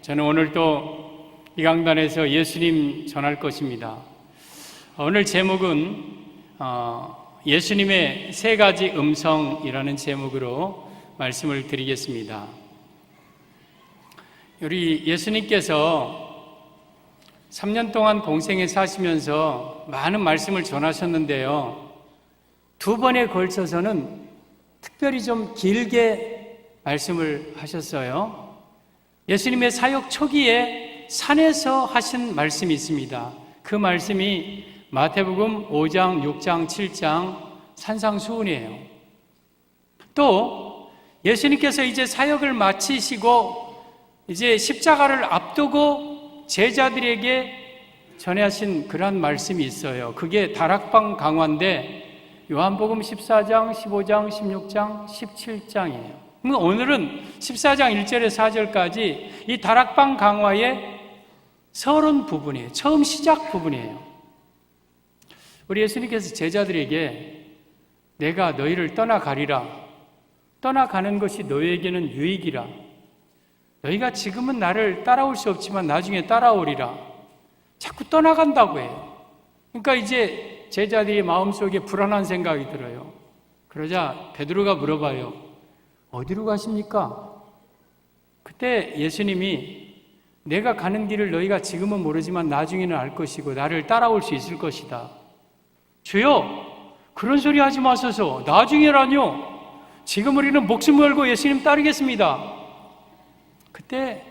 저는 오늘 또 이 강단에서 예수님 전할 것입니다. 오늘 제목은 예수님의 세 가지 음성이라는 제목으로 말씀을 드리겠습니다. 우리 예수님께서 3년 동안 공생에 사시면서 많은 말씀을 전하셨는데요, 두 번에 걸쳐서는 특별히 좀 길게 말씀을 하셨어요. 예수님의 사역 초기에 산에서 하신 말씀이 있습니다. 그 말씀이 마태복음 5장, 6장, 7장 산상수훈이에요. 또 예수님께서 이제 사역을 마치시고 이제 십자가를 앞두고 제자들에게 전하신 그런 말씀이 있어요. 그게 다락방 강화인데 요한복음 14장, 15장, 16장, 17장이에요. 오늘은 14장 1절에서 4절까지 이 다락방 강화의 서론 부분이에요. 처음 시작 부분이에요. 우리 예수님께서 제자들에게 내가 너희를 떠나가리라. 떠나가는 것이 너희에게는 유익이라. 너희가 지금은 나를 따라올 수 없지만 나중에 따라오리라. 자꾸 떠나간다고 해요. 그러니까 이제 제자들의 마음속에 불안한 생각이 들어요. 그러자 베드로가 물어봐요. 어디로 가십니까? 그때 예수님이 내가 가는 길을 너희가 지금은 모르지만 나중에는 알 것이고 나를 따라올 수 있을 것이다. 주여, 그런 소리 하지 마소서. 나중에라뇨. 지금 우리는 목숨 걸고 예수님 따르겠습니다. 그때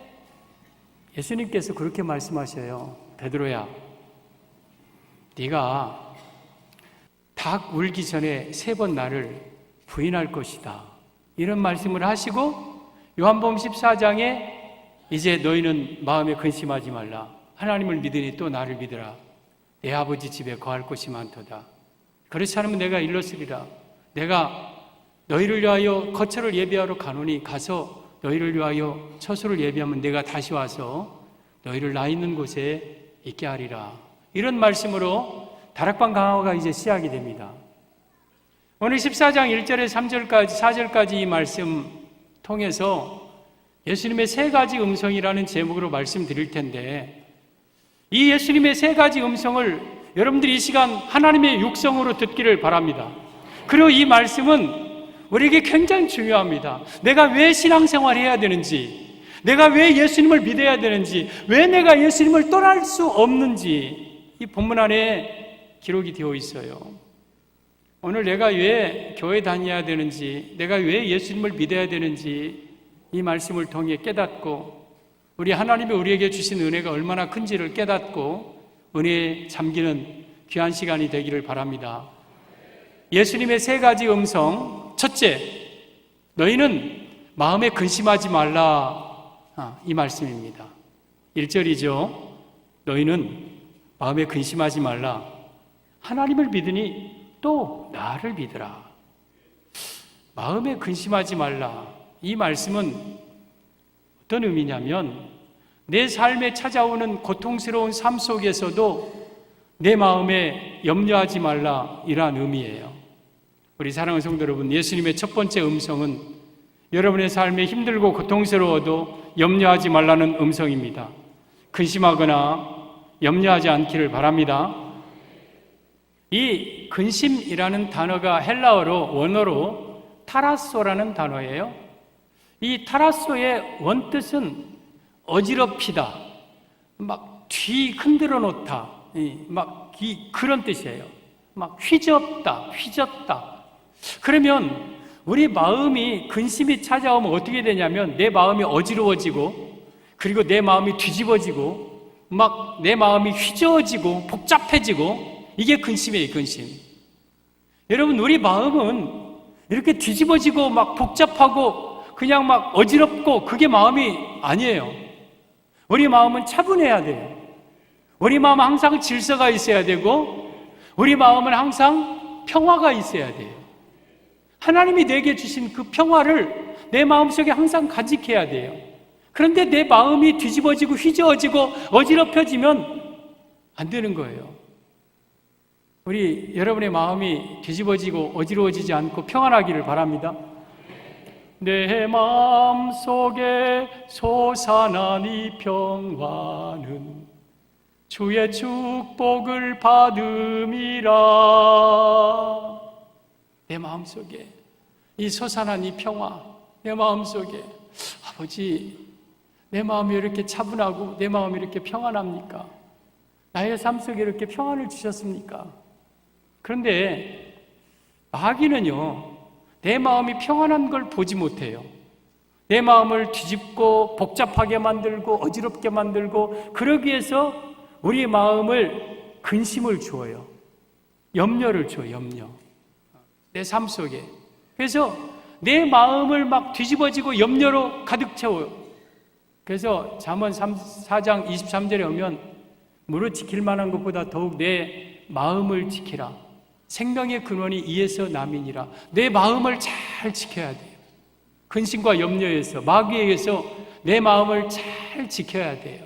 예수님께서 그렇게 말씀하셔요. 베드로야, 네가 닭 울기 전에 3번 나를 부인할 것이다. 이런 말씀을 하시고 요한복음 14장에 이제 너희는 마음에 근심하지 말라. 하나님을 믿으니 또 나를 믿으라. 내 아버지 집에 거할 곳이 많도다. 그렇지 않으면 내가 일렀으리라. 내가 너희를 위하여 거처를 예비하러 가노니 가서 너희를 위하여 처소를 예비하면 내가 다시 와서 너희를 나 있는 곳에 있게 하리라. 이런 말씀으로 다락방 강화가 이제 시작이 됩니다. 오늘 14장 1절에서 3절까지 4절까지 이 말씀 통해서 예수님의 세 가지 음성이라는 제목으로 말씀드릴 텐데, 이 예수님의 세 가지 음성을 여러분들이 이 시간 하나님의 육성으로 듣기를 바랍니다. 그리고 이 말씀은 우리에게 굉장히 중요합니다. 내가 왜 신앙생활을 해야 되는지, 내가 왜 예수님을 믿어야 되는지, 왜 내가 예수님을 떠날 수 없는지 이 본문 안에 기록이 되어 있어요. 오늘 내가 왜 교회 다녀야 되는지, 내가 왜 예수님을 믿어야 되는지 이 말씀을 통해 깨닫고 우리 하나님이 우리에게 주신 은혜가 얼마나 큰지를 깨닫고 은혜에 잠기는 귀한 시간이 되기를 바랍니다. 예수님의 세 가지 음성, 첫째, 너희는 마음에 근심하지 말라. 이 말씀입니다. 1절이죠. 너희는 마음에 근심하지 말라. 하나님을 믿으니 또 나를 믿으라. 마음에 근심하지 말라. 이 말씀은 어떤 의미냐면 내 삶에 찾아오는 고통스러운 삶 속에서도 내 마음에 염려하지 말라, 이러한 의미예요. 우리 사랑하는 성도 여러분, 예수님의 첫 번째 음성은 여러분의 삶에 힘들고 고통스러워도 염려하지 말라는 음성입니다. 근심하거나 염려하지 않기를 바랍니다. 이 근심이라는 단어가 헬라어로 원어로 타라소라는 단어예요. 이 타라소의 원뜻은 어지럽히다, 막 뒤 흔들어 놓다, 그런 뜻이에요. 막 휘젓다, 휘젓다. 그러면 우리 마음이 근심이 찾아오면 어떻게 되냐면 내 마음이 어지러워지고, 그리고 내 마음이 뒤집어지고, 막 내 마음이 휘저어지고 복잡해지고, 이게 근심이에요. 근심. 여러분, 우리 마음은 이렇게 뒤집어지고 막 복잡하고 그냥 막 어지럽고 그게 마음이 아니에요. 우리 마음은 차분해야 돼요. 우리 마음은 항상 질서가 있어야 되고, 우리 마음은 항상 평화가 있어야 돼요. 하나님이 내게 주신 그 평화를 내 마음속에 항상 간직해야 돼요. 그런데 내 마음이 뒤집어지고 휘저어지고 어지럽혀지면 안 되는 거예요. 우리 여러분의 마음이 뒤집어지고 어지러워지지 않고 평안하기를 바랍니다. 내 마음 속에 솟아난 이 평화는 주의 축복을 받음이라. 내 마음 속에 이 솟아난 이 평화, 내 마음 속에, 아버지, 내 마음이 이렇게 차분하고 내 마음이 이렇게 평안합니까? 나의 삶 속에 이렇게 평안을 주셨습니까? 그런데 마귀는요, 내 마음이 평안한 걸 보지 못해요. 내 마음을 뒤집고 복잡하게 만들고 어지럽게 만들고, 그러기 위해서 우리 마음을 근심을 주어요. 염려를 줘요. 염려. 내 삶 속에. 그래서 내 마음을 막 뒤집어지고 염려로 가득 채워요. 그래서 잠언 4장 23절에 오면 무릇 지킬 만한 것보다 더욱 내 마음을 지키라. 생명의 근원이 이에서 남이니라. 내 마음을 잘 지켜야 돼요. 근심과 염려에서, 마귀에 의해서 내 마음을 잘 지켜야 돼요.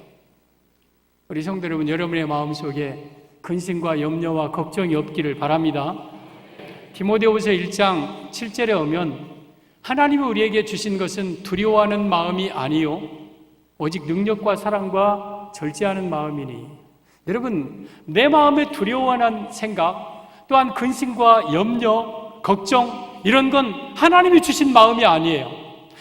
우리 성도 여러분, 여러분의 마음속에 근심과 염려와 걱정이 없기를 바랍니다. 디모데후서 1장 7절에 오면 하나님이 우리에게 주신 것은 두려워하는 마음이 아니요 오직 능력과 사랑과 절제하는 마음이니. 여러분, 내 마음에 두려워하는 생각, 또한 근심과 염려, 걱정, 이런 건 하나님이 주신 마음이 아니에요.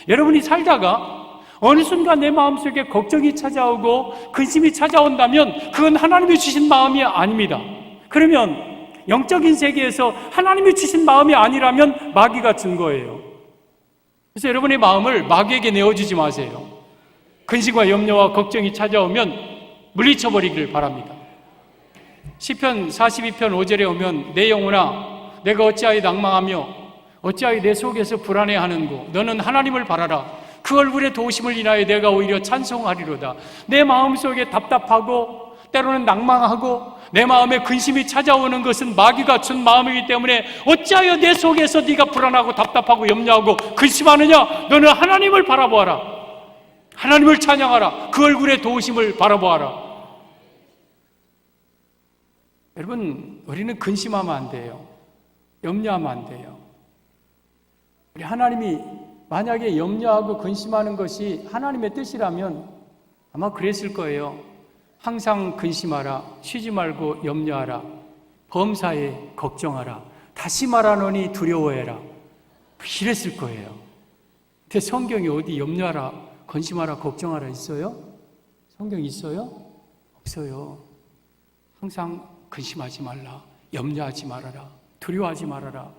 여러분이 살다가 어느 순간 내 마음속에 걱정이 찾아오고 근심이 찾아온다면 그건 하나님이 주신 마음이 아닙니다. 그러면 영적인 세계에서 하나님이 주신 마음이 아니라면 마귀가 준 거예요. 그래서 여러분의 마음을 마귀에게 내어주지 마세요. 근심과 염려와 걱정이 찾아오면 물리쳐버리기를 바랍니다. 시편 42편 5절에 오면 내 영혼아 내가 어찌하여 낭망하며 어찌하여 내 속에서 불안해하는고 너는 하나님을 바라라. 그 얼굴의 도우심을 인하여 내가 오히려 찬송하리로다. 내 마음속에 답답하고 때로는 낭망하고 내 마음에 근심이 찾아오는 것은 마귀가 준 마음이기 때문에 어찌하여 내 속에서 네가 불안하고 답답하고 염려하고 근심하느냐? 너는 하나님을 바라보아라. 하나님을 찬양하라. 그 얼굴의 도우심을 바라보아라. 여러분, 우리는 근심하면 안 돼요. 염려하면 안 돼요. 우리 하나님이 만약에 염려하고 근심하는 것이 하나님의 뜻이라면 아마 그랬을 거예요. 항상 근심하라. 쉬지 말고 염려하라. 범사에 걱정하라. 다시 말하노니 두려워해라. 이랬을 거예요. 근데 성경이 어디 염려하라, 근심하라, 걱정하라 있어요? 성경 있어요? 없어요. 항상 근심하지 말라. 염려하지 말아라. 두려워하지 말아라.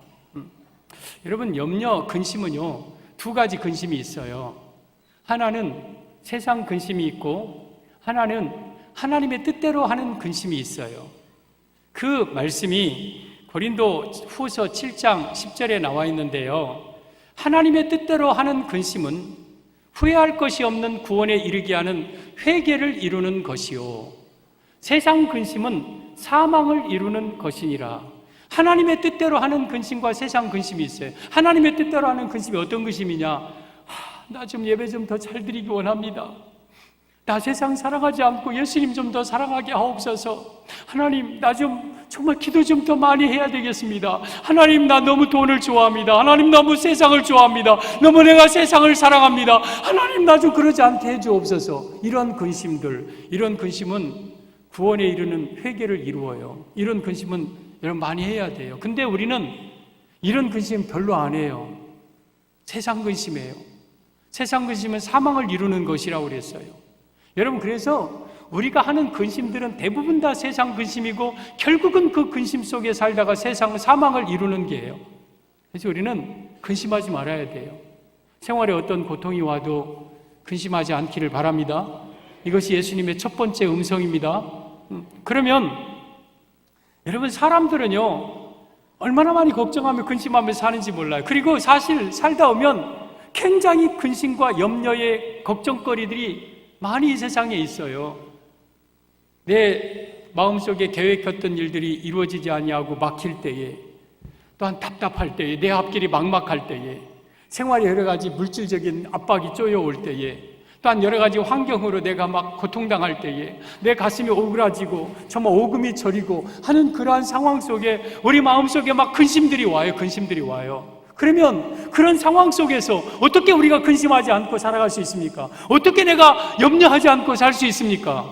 여러분, 염려, 근심은요, 두 가지 근심이 있어요. 하나는 세상 근심이 있고 하나는 하나님의 뜻대로 하는 근심이 있어요. 그 말씀이 고린도 후서 7장 10절에 나와 있는데요. 하나님의 뜻대로 하는 근심은 후회할 것이 없는 구원에 이르게 하는 회개를 이루는 것이요 세상 근심은 사망을 이루는 것이니라. 하나님의 뜻대로 하는 근심과 세상 근심이 있어요. 하나님의 뜻대로 하는 근심이 어떤 근심이냐? 나 좀 예배 좀 더 잘 드리기 원합니다. 나 세상 사랑하지 않고 예수님 좀 더 사랑하게 하옵소서. 하나님, 나 좀 정말 기도 좀 더 많이 해야 되겠습니다. 하나님, 나 너무 돈을 좋아합니다. 하나님, 너무 세상을 좋아합니다. 너무 내가 세상을 사랑합니다. 하나님, 나 좀 그러지 않게 해주옵소서. 이런 근심들, 이런 근심은 구원에 이르는 회개를 이루어요. 이런 근심은 여러분 많이 해야 돼요. 근데 우리는 이런 근심 별로 안 해요. 세상 근심이에요. 세상 근심은 사망을 이루는 것이라고 그랬어요. 여러분, 그래서 우리가 하는 근심들은 대부분 다 세상 근심이고 결국은 그 근심 속에 살다가 세상 사망을 이루는 게예요. 그래서 우리는 근심하지 말아야 돼요. 생활에 어떤 고통이 와도 근심하지 않기를 바랍니다. 이것이 예수님의 첫 번째 음성입니다. 그러면 여러분, 사람들은요 얼마나 많이 걱정하며 근심하며 사는지 몰라요. 그리고 사실 살다 오면 굉장히 근심과 염려의 걱정거리들이 많이 이 세상에 있어요. 내 마음속에 계획했던 일들이 이루어지지 아니하고 막힐 때에, 또한 답답할 때에, 내 앞길이 막막할 때에, 생활에 여러 가지 물질적인 압박이 쪼여올 때에, 또한 여러 가지 환경으로 내가 막 고통당할 때에 내 가슴이 오그라지고 정말 오금이 저리고 하는 그러한 상황 속에 우리 마음속에 막 근심들이 와요. 근심들이 와요. 그러면 그런 상황 속에서 어떻게 우리가 근심하지 않고 살아갈 수 있습니까? 어떻게 내가 염려하지 않고 살 수 있습니까?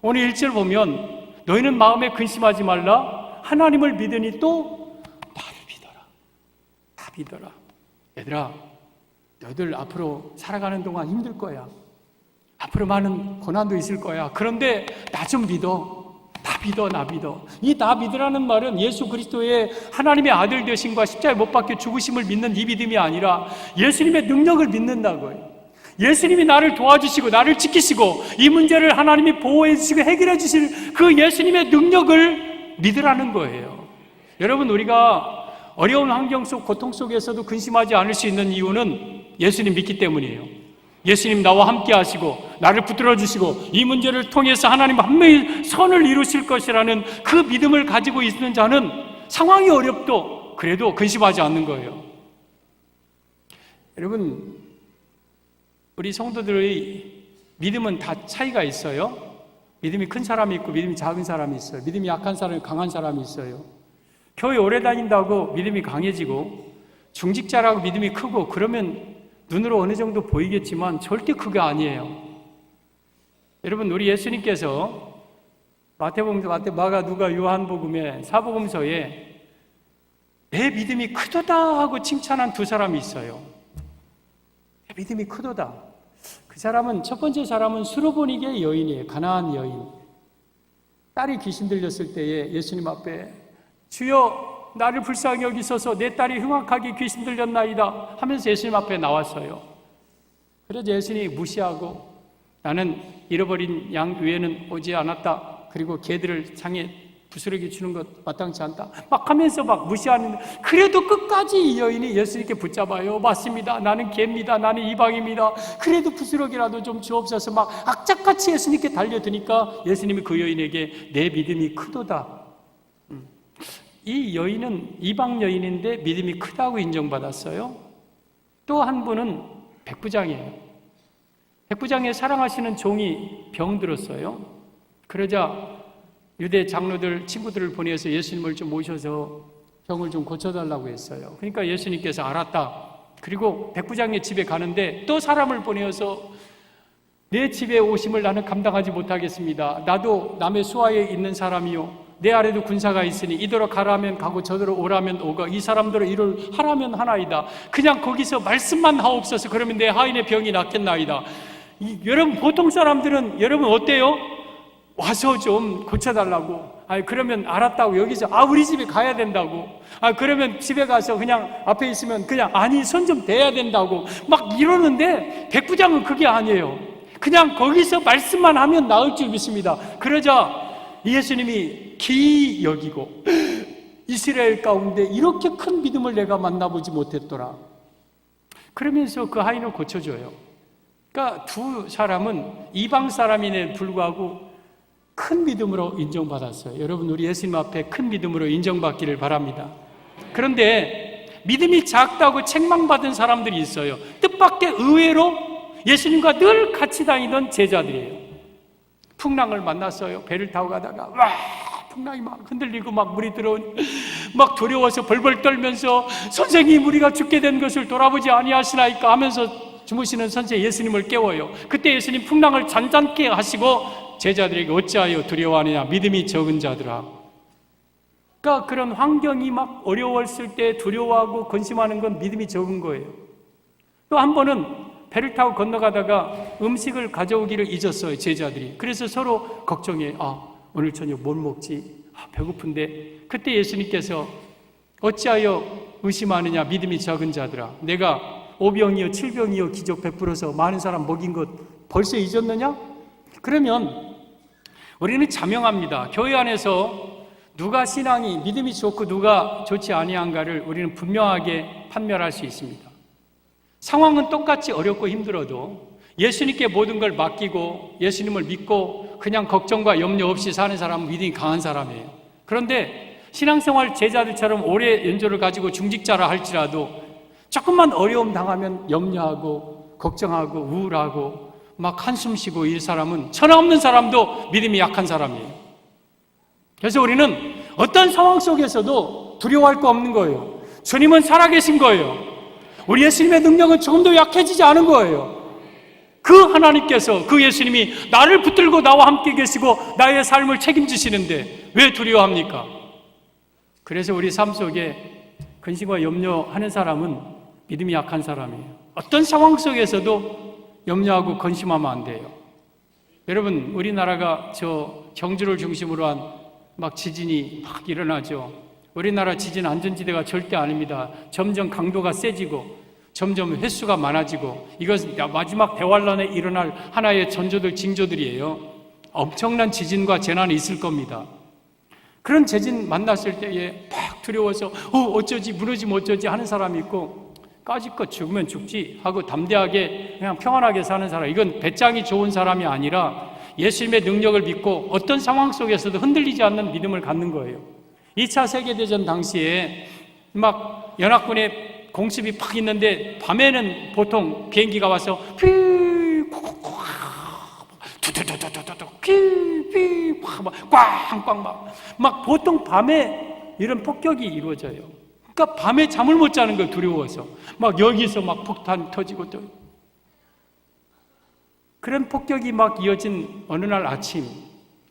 오늘 1절 보면 너희는 마음에 근심하지 말라. 하나님을 믿으니 또 나를 믿어라. 다 믿어라. 얘들아, 너희들 앞으로 살아가는 동안 힘들 거야. 앞으로 많은 고난도 있을 거야. 그런데 나 좀 믿어. 나 믿어, 나 믿어. 이 나 믿으라는 말은 예수 그리스도의 하나님의 아들 되심과 십자가에 못 박혀 죽으심을 믿는 이 믿음이 아니라 예수님의 능력을 믿는다고요. 예수님이 나를 도와주시고 나를 지키시고 이 문제를 하나님이 보호해 주시고 해결해 주실 그 예수님의 능력을 믿으라는 거예요. 여러분, 우리가 어려운 환경 속 고통 속에서도 근심하지 않을 수 있는 이유는 예수님 믿기 때문이에요. 예수님 나와 함께 하시고 나를 붙들어 주시고 이 문제를 통해서 하나님 한 명이 선을 이루실 것이라는 그 믿음을 가지고 있는 자는 상황이 어렵도 그래도 근심하지 않는 거예요. 여러분, 우리 성도들의 믿음은 다 차이가 있어요. 믿음이 큰 사람이 있고 믿음이 작은 사람이 있어요. 믿음이 약한 사람이 강한 사람이 있어요. 교회 오래 다닌다고 믿음이 강해지고 중직자라고 믿음이 크고 그러면 눈으로 어느 정도 보이겠지만 절대 그게 아니에요. 여러분, 우리 예수님께서 마태복음, 마가, 누가, 요한복음의 사복음서에 내 믿음이 크도다 하고 칭찬한 두 사람이 있어요. 내 믿음이 크도다. 그 사람은, 첫 번째 사람은 수로보니게 여인이에요. 가나안 여인. 딸이 귀신 들렸을 때에 예수님 앞에 주여 나를 불쌍히 여기소서, 내 딸이 흉악하게 귀신 들렸나이다 하면서 예수님 앞에 나왔어요. 그래서 예수님이 무시하고 나는 잃어버린 양 외에는 오지 않았다. 그리고 개들을 창에 부스러기 주는 것 마땅치 않다. 막 하면서 막 무시하는, 그래도 끝까지 이 여인이 예수님께 붙잡아요. 맞습니다. 나는 개입니다. 나는 이방입니다. 그래도 부스러기라도 좀 주옵소서. 막 악착같이 예수님께 달려드니까 예수님이 그 여인에게 내 믿음이 크도다. 이 여인은 이방 여인인데 믿음이 크다고 인정받았어요. 또 한 분은 백부장이에요. 백부장의 사랑하시는 종이 병들었어요. 그러자 유대 장로들 친구들을 보내서 예수님을 좀 모셔서 병을 좀 고쳐달라고 했어요. 그러니까 예수님께서 알았다. 그리고 백부장의 집에 가는데 또 사람을 보내어서 내 집에 오심을 나는 감당하지 못하겠습니다. 나도 남의 수하에 있는 사람이요, 내 아래도 군사가 있으니 이더러 가라면 가고 저더러 오라면 오고 이 사람들로 이를 하라면 하나이다. 그냥 거기서 말씀만 하옵소서. 그러면 내 하인의 병이 낫겠나이다. 여러분, 보통 사람들은 여러분 어때요? 와서 좀 고쳐달라고. 그러면 알았다고 여기서 우리 집에 가야 된다고. 그러면 집에 가서 그냥 앞에 있으면 그냥 아니 손 좀 대야 된다고 막 이러는데 백부장은 그게 아니에요. 그냥 거기서 말씀만 하면 나을 줄 믿습니다. 그러자 예수님이 기이 여기고 이스라엘 가운데 이렇게 큰 믿음을 내가 만나보지 못했더라. 그러면서 그 하인을 고쳐줘요. 그러니까 두 사람은 이방 사람임에 불구하고 큰 믿음으로 인정받았어요. 여러분, 우리 예수님 앞에 큰 믿음으로 인정받기를 바랍니다. 그런데 믿음이 작다고 책망받은 사람들이 있어요. 뜻밖의 의외로 예수님과 늘 같이 다니던 제자들이에요. 풍랑을 만났어요. 배를 타고 가다가 풍랑이 막 흔들리고 막 물이 들어오니 막 두려워서 벌벌 떨면서 선생님, 우리가 죽게 된 것을 돌아보지 아니하시나이까 하면서 주무시는 선생 예수님을 깨워요. 그때 예수님 풍랑을 잔잔케 하시고 제자들에게 어찌하여 두려워하느냐, 믿음이 적은 자들아. 그러니까 그런 환경이 막 어려웠을 때 두려워하고 근심하는 건 믿음이 적은 거예요. 또 한 번은 배를 타고 건너가다가 음식을 가져오기를 잊었어요, 제자들이. 그래서 서로 걱정해. 오늘 저녁 뭘 먹지? 배고픈데. 그때 예수님께서 어찌하여 의심하느냐, 믿음이 적은 자들아. 내가 5병이요 7병이요 기적 베풀어서 많은 사람 먹인 것 벌써 잊었느냐? 그러면 우리는 자명합니다. 교회 안에서 누가 신앙이 믿음이 좋고 누가 좋지 아니한가를 우리는 분명하게 판별할 수 있습니다. 상황은 똑같이 어렵고 힘들어도 예수님께 모든 걸 맡기고 예수님을 믿고 그냥 걱정과 염려 없이 사는 사람은 믿음이 강한 사람이에요. 그런데 신앙생활 제자들처럼 오래 연조를 가지고 중직자라 할지라도 조금만 어려움 당하면 염려하고 걱정하고 우울하고 막 한숨 쉬고 이 사람은 천하 없는 사람도 믿음이 약한 사람이에요. 그래서 우리는 어떤 상황 속에서도 두려워할 거 없는 거예요. 주님은 살아계신 거예요. 우리 예수님의 능력은 조금도 약해지지 않은 거예요. 그 하나님께서, 그 예수님이 나를 붙들고 나와 함께 계시고 나의 삶을 책임지시는데 왜 두려워합니까? 그래서 우리 삶 속에 근심과 염려하는 사람은 믿음이 약한 사람이에요. 어떤 상황 속에서도 염려하고 근심하면 안 돼요. 여러분, 우리나라가 저 경주를 중심으로 한 막 지진이 막 일어나죠. 우리나라 지진 안전지대가 절대 아닙니다. 점점 강도가 세지고 점점 횟수가 많아지고 이것은 마지막 대환란에 일어날 하나의 전조들, 징조들이에요. 엄청난 지진과 재난이 있을 겁니다. 그런 지진 만났을 때에 팍 두려워서 어쩌지, 무너지면 어쩌지 하는 사람이 있고, 까짓것 죽으면 죽지 하고 담대하게 그냥 평안하게 사는 사람, 이건 배짱이 좋은 사람이 아니라 예수님의 능력을 믿고 어떤 상황 속에서도 흔들리지 않는 믿음을 갖는 거예요. 2차 세계대전 당시에 막 연합군의 공습이 팍 있는데 밤에는 보통 비행기가 와서 막 보통 밤에 이런 폭격이 이루어져요. 그러니까 밤에 잠을 못 자는 거예요. 두려워서. 막 여기서 막 폭탄 터지고 또 그런 폭격이 막 이어진 어느 날 아침,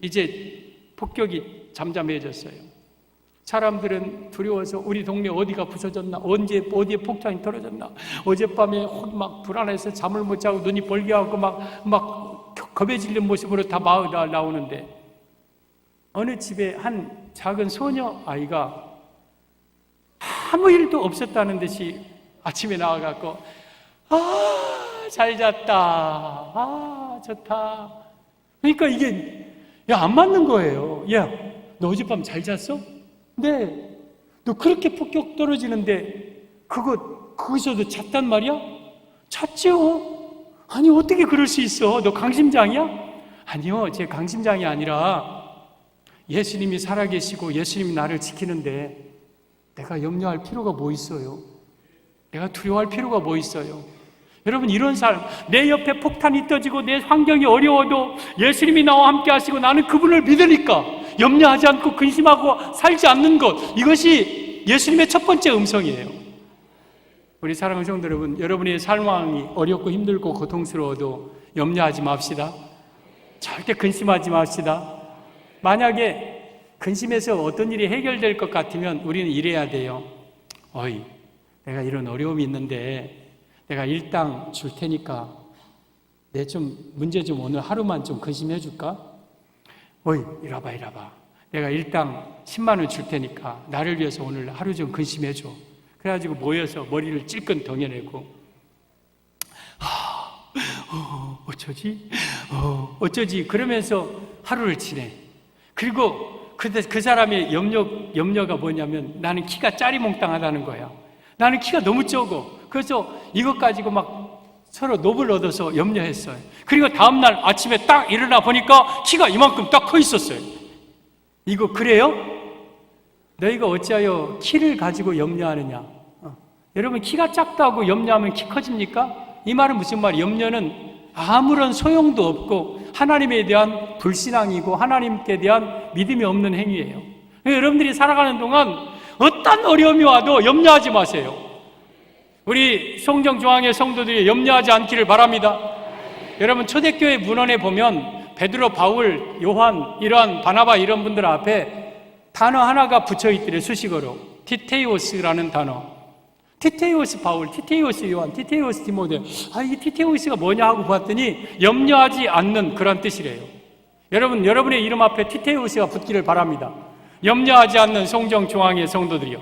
이제 폭격이 잠잠해졌어요. 사람들은 두려워서 우리 동네 어디가 부서졌나, 언제 어디에 폭탄이 떨어졌나, 어젯밤에 막 불안해서 잠을 못 자고 눈이 벌게하고 막 겁에 질린 모습으로 다 나오는데, 어느 집에 한 작은 소녀 아이가 아무 일도 없었다는 듯이 아침에 나와갖고 잘 잤다, 좋다. 그러니까 이게 안 맞는 거예요. 야, 너 어젯밤 잘 잤어? 네. 너 그렇게 폭격 떨어지는데 거기서도 잤단 말이야? 잤죠. 아니 어떻게 그럴 수 있어? 너 강심장이야? 아니요, 제 강심장이 아니라 예수님이 살아계시고 예수님이 나를 지키는데 내가 염려할 필요가 뭐 있어요? 내가 두려워할 필요가 뭐 있어요? 여러분, 이런 삶, 내 옆에 폭탄이 떠지고 내 환경이 어려워도 예수님이 나와 함께 하시고 나는 그분을 믿으니까 염려하지 않고 근심하고 살지 않는 것, 이것이 예수님의 첫 번째 음성이에요. 우리 사랑하는 성도 여러분, 여러분의 상황이 어렵고 힘들고 고통스러워도 염려하지 맙시다. 절대 근심하지 맙시다. 만약에 근심해서 어떤 일이 해결될 것 같으면 우리는 이래야 돼요. 어이, 내가 이런 어려움이 있는데 내가 일당 줄 테니까 내 좀 문제 좀 오늘 하루만 좀 근심해 줄까? 어이, 이리 와봐. 내가 일당 10만 원 줄 테니까 나를 위해서 오늘 하루 좀 근심해 줘. 그래가지고 모여서 머리를 찔끔 동여내고 어쩌지 그러면서 하루를 지내. 그리고 그 사람의 염려가 뭐냐면 나는 키가 짜리몽땅하다는 거야. 나는 키가 너무 적어. 그래서 이것 가지고 막 서로 노를 얻어서 염려했어요. 그리고 다음날 아침에 딱 일어나 보니까 키가 이만큼 딱 커 있었어요. 이거 그래요? 너희가 어찌하여 키를 가지고 염려하느냐? 여러분, 키가 작다고 염려하면 키 커집니까? 이 말은 무슨 말이에요? 염려는 아무런 소용도 없고 하나님에 대한 불신앙이고 하나님께 대한 믿음이 없는 행위예요. 여러분들이 살아가는 동안 어떤 어려움이 와도 염려하지 마세요. 우리 송정 중앙의 성도들이 염려하지 않기를 바랍니다. 여러분, 초대교회 문헌에 보면 베드로, 바울, 요한, 이러한 바나바 이런 분들 앞에 단어 하나가 붙여 있더래요. 수식어로 티테이오스라는 단어. 티테이오스 바울, 티테이오스 요한, 티테이오스 디모데. 이 티테이오스가 뭐냐 하고 봤더니 염려하지 않는 그런 뜻이래요. 여러분, 여러분의 이름 앞에 티테이오스가 붙기를 바랍니다. 염려하지 않는 송정 중앙의 성도들이요,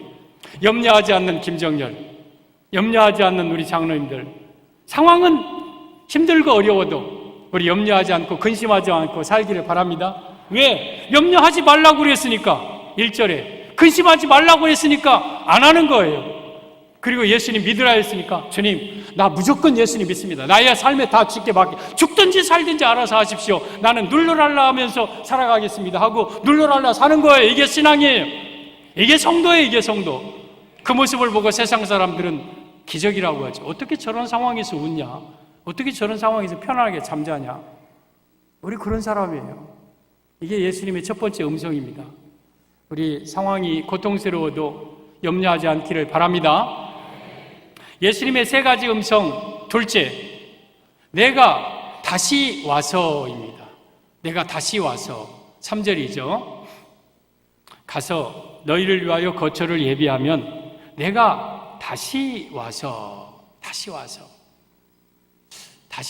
염려하지 않는 김정열, 염려하지 않는 우리 장로님들. 상황은 힘들고 어려워도 우리 염려하지 않고 근심하지 않고 살기를 바랍니다. 왜? 염려하지 말라고 그랬으니까. 1절에 근심하지 말라고 그랬으니까 안 하는 거예요. 그리고 예수님 믿으라 했으니까 주님, 나 무조건 예수님 믿습니다. 나의 삶에 다 주께 맡겨. 죽든지 살든지 알아서 하십시오. 나는 눌러랄라 하면서 살아가겠습니다 하고 눌러랄라 사는 거예요. 이게 신앙이에요. 이게 성도예요. 이게 성도. 그 모습을 보고 세상 사람들은 기적이라고 하죠. 어떻게 저런 상황에서 웃냐? 어떻게 저런 상황에서 편안하게 잠자냐? 우리 그런 사람이에요. 이게 예수님의 첫 번째 음성입니다. 우리 상황이 고통스러워도 염려하지 않기를 바랍니다. 예수님의 세 가지 음성, 둘째, 내가 다시 와서입니다. 내가 다시 와서. 3절이죠. 가서 너희를 위하여 거처를 예비하면 내가 다시 와서, 다시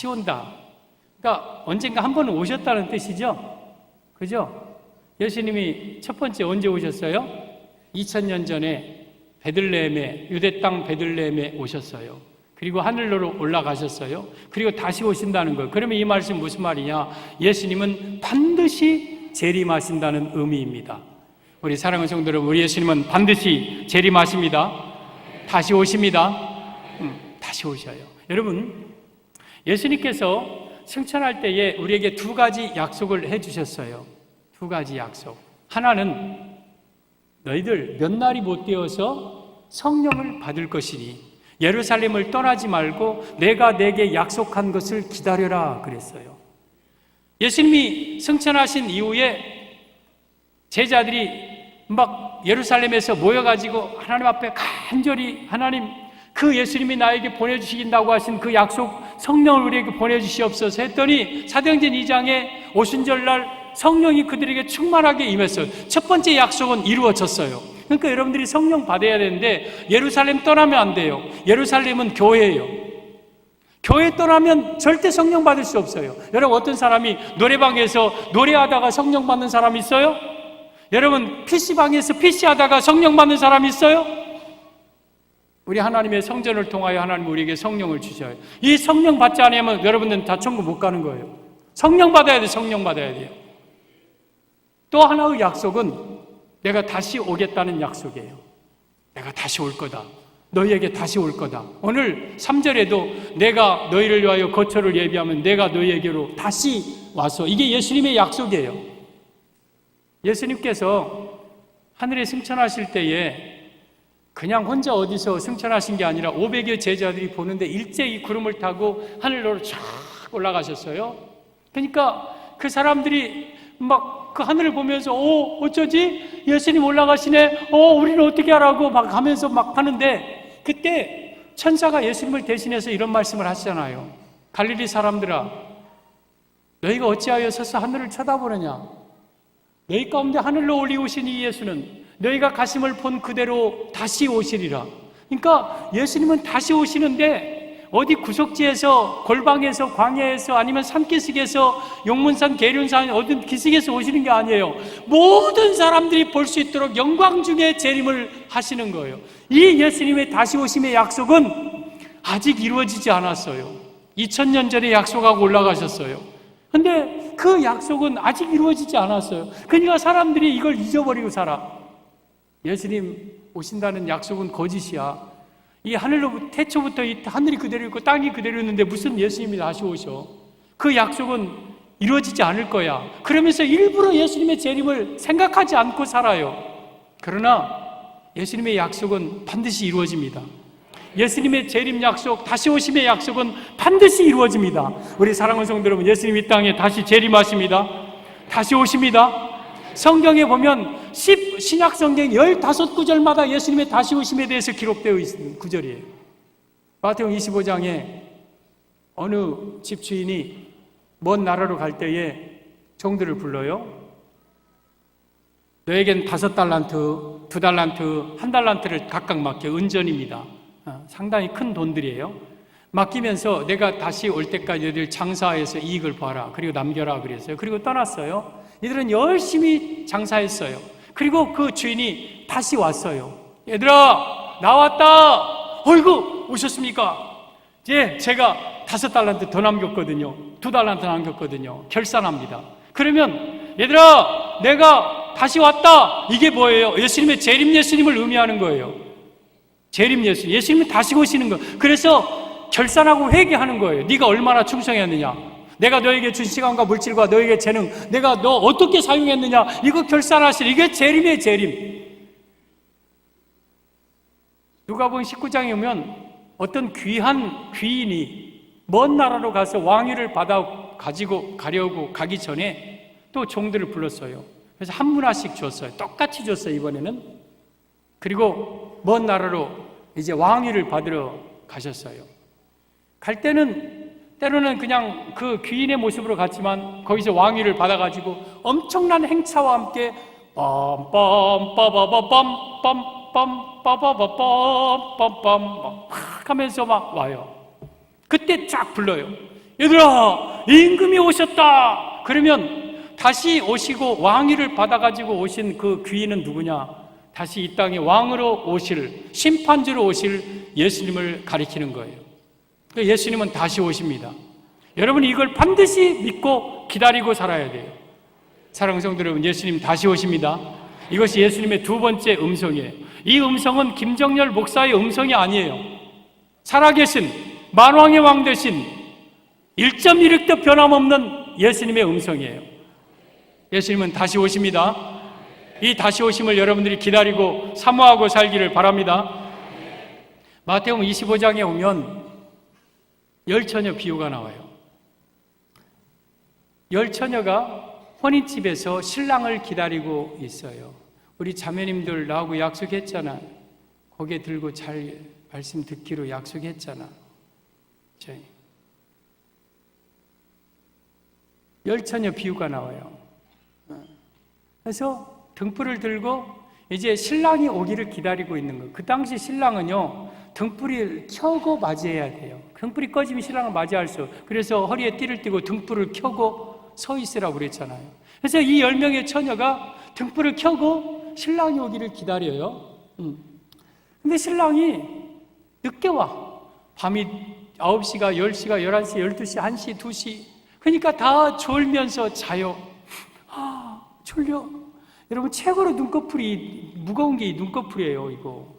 온다. 그러니까 언젠가 한 번은 오셨다는 뜻이죠. 그죠? 예수님이 첫 번째 언제 오셨어요? 2000년 전에 베들레헴에, 유대 땅 베들레헴에 오셨어요. 그리고 하늘로 올라가셨어요. 그리고 다시 오신다는 거예요. 그러면 이 말씀 무슨 말이냐? 예수님은 반드시 재림하신다는 의미입니다. 우리 사랑하는 성도 여러분, 우리 예수님은 반드시 재림하십니다. 다시 오십니다. 다시 오셔요. 여러분, 예수님께서 승천할 때에 우리에게 두 가지 약속을 해주셨어요. 두 가지 약속. 하나는 너희들 몇 날이 못 되어서 성령을 받을 것이니 예루살렘을 떠나지 말고 내가 내게 약속한 것을 기다려라 그랬어요. 예수님이 승천하신 이후에 제자들이 막 예루살렘에서 모여가지고 하나님 앞에 간절히 하나님 그 예수님이 나에게 보내주신다고 하신 그 약속 성령을 우리에게 보내주시옵소서 했더니 사도행전 2장에 오순절날 성령이 그들에게 충만하게 임했어요. 첫 번째 약속은 이루어졌어요. 그러니까 여러분들이 성령 받아야 되는데 예루살렘 떠나면 안 돼요. 예루살렘은 교회예요. 교회 떠나면 절대 성령 받을 수 없어요. 여러분, 어떤 사람이 노래방에서 노래하다가 성령 받는 사람 있어요? 여러분, PC방에서 PC하다가 성령 받는 사람 있어요? 우리 하나님의 성전을 통하여 하나님 우리에게 성령을 주셔요. 이 성령 받지 않으면 여러분들은 다 천국 못 가는 거예요. 성령 받아야 돼요. 성령 받아야 돼요. 또 하나의 약속은 내가 다시 오겠다는 약속이에요. 내가 다시 올 거다. 너희에게 다시 올 거다. 오늘 3절에도 내가 너희를 위하여 거처를 예비하면 내가 너희에게로 다시 와서, 이게 예수님의 약속이에요. 예수님께서 하늘에 승천하실 때에 그냥 혼자 어디서 승천하신 게 아니라 500여 제자들이 보는데 일제히 구름을 타고 하늘로 쫙 올라가셨어요. 그러니까 그 사람들이 막 그 하늘을 보면서 어쩌지? 예수님 올라가시네. 우리는 어떻게 하라고 막 하면서 막 하는데 그때 천사가 예수님을 대신해서 이런 말씀을 하시잖아요. 갈릴리 사람들아, 너희가 어찌하여 서서 하늘을 쳐다보느냐? 너희 가운데 하늘로 올리우신 이 예수는 너희가 가심을 본 그대로 다시 오시리라. 그러니까 예수님은 다시 오시는데 어디 구석지에서, 골방에서, 광야에서, 아니면 산기슭에서, 용문산, 계륜산, 어떤 기슭에서 오시는 게 아니에요. 모든 사람들이 볼 수 있도록 영광 중에 재림을 하시는 거예요. 이 예수님의 다시 오심의 약속은 아직 이루어지지 않았어요. 2000년 전에 약속하고 올라가셨어요. 근데 그 약속은 아직 이루어지지 않았어요. 그러니까 사람들이 이걸 잊어버리고 살아. 예수님 오신다는 약속은 거짓이야. 이 하늘로 태초부터 이 하늘이 그대로 있고 땅이 그대로 있는데 무슨 예수님이 다시 오셔? 그 약속은 이루어지지 않을 거야. 그러면서 일부러 예수님의 재림을 생각하지 않고 살아요. 그러나 예수님의 약속은 반드시 이루어집니다. 예수님의 재림 약속, 다시 오심의 약속은 반드시 이루어집니다. 우리 사랑하는 성도 여러분, 예수님 이 땅에 다시 재림하십니다. 다시 오십니다. 성경에 보면 신약 성경 15구절마다 예수님의 다시 오심에 대해서 기록되어 있는 구절이에요. 마태복음 25장에 어느 집주인이 먼 나라로 갈 때에 종들을 불러요. 너에겐 5달란트, 2달란트, 1달란트를 각각 맡겨. 은전입니다. 상당히 큰 돈들이에요. 맡기면서 내가 다시 올 때까지 너희들 장사해서 이익을 봐라. 그리고 남겨라 그랬어요. 그리고 떠났어요. 이들은 열심히 장사했어요. 그리고 그 주인이 다시 왔어요. 얘들아, 나왔다. 어이구, 오셨습니까? 제가 5달란트 더 남겼거든요. 2달란트 남겼거든요. 결산합니다. 그러면 얘들아, 내가 다시 왔다. 이게 뭐예요? 예수님의 재림 예수님을 의미하는 거예요. 재림 예수님, 예수님이 다시 오시는 거예요. 그래서 결산하고 회개하는 거예요. 네가 얼마나 충성했느냐, 내가 너에게 준 시간과 물질과 너에게 재능, 내가 너 어떻게 사용했느냐, 이거 결산하시라. 이게 재림이에요. 재림. 누가복음 19장에 오면 어떤 귀한 귀인이 먼 나라로 가서 왕위를 받아 가지고 가려고 가기 전에 또 종들을 불렀어요. 그래서 한 문화씩 줬어요. 똑같이 줬어요, 이번에는. 그리고 먼 나라로 이제 왕위를 받으러 가셨어요. 갈 때는 때로는 그냥 그 귀인의 모습으로 갔지만 거기서 왕위를 받아가지고 엄청난 행차와 함께 빰빰빠바바빰빰빰빰빰빰빰빰 막 하면서 막 와요. 그때 쫙 불러요. 얘들아, 임금이 오셨다. 그러면 다시 오시고 왕위를 받아가지고 오신 그 귀인은 누구냐? 다시 이 땅에 왕으로 오실, 심판주로 오실 예수님을 가리키는 거예요. 예수님은 다시 오십니다. 여러분 이걸 반드시 믿고 기다리고 살아야 돼요. 사랑하는 성도 여러분, 예수님 다시 오십니다. 이것이 예수님의 두 번째 음성이에요. 이 음성은 김정열 목사의 음성이 아니에요. 살아계신 만왕의 왕 되신 1.1획도 변함없는 예수님의 음성이에요. 예수님은 다시 오십니다. 이 다시 오심을 여러분들이 기다리고 사모하고 살기를 바랍니다. 마태복음 25장에 오면 열처녀 비유가 나와요. 열처녀가 혼인집에서 신랑을 기다리고 있어요. 우리 자매님들 나하고 약속했잖아. 고개 들고 잘 말씀 듣기로 약속했잖아. 열처녀 비유가 나와요. 그래서 등불을 들고 이제 신랑이 오기를 기다리고 있는 거예요. 그 당시 신랑은요, 등불을 켜고 맞이해야 돼요. 등불이 꺼지면 신랑을 맞이할 수. 그래서 허리에 띠를 띠고 등불을 켜고 서 있으라고 그랬잖아요. 그래서 이 10명의 처녀가 등불을 켜고 신랑이 오기를 기다려요. 근데 신랑이 늦게 와. 밤이 9시가, 10시가, 11시, 12시, 1시, 2시. 그러니까 다 졸면서 자요. 졸려. 여러분, 최고로 눈꺼풀이 무거운 게 이 눈꺼풀이에요, 이거.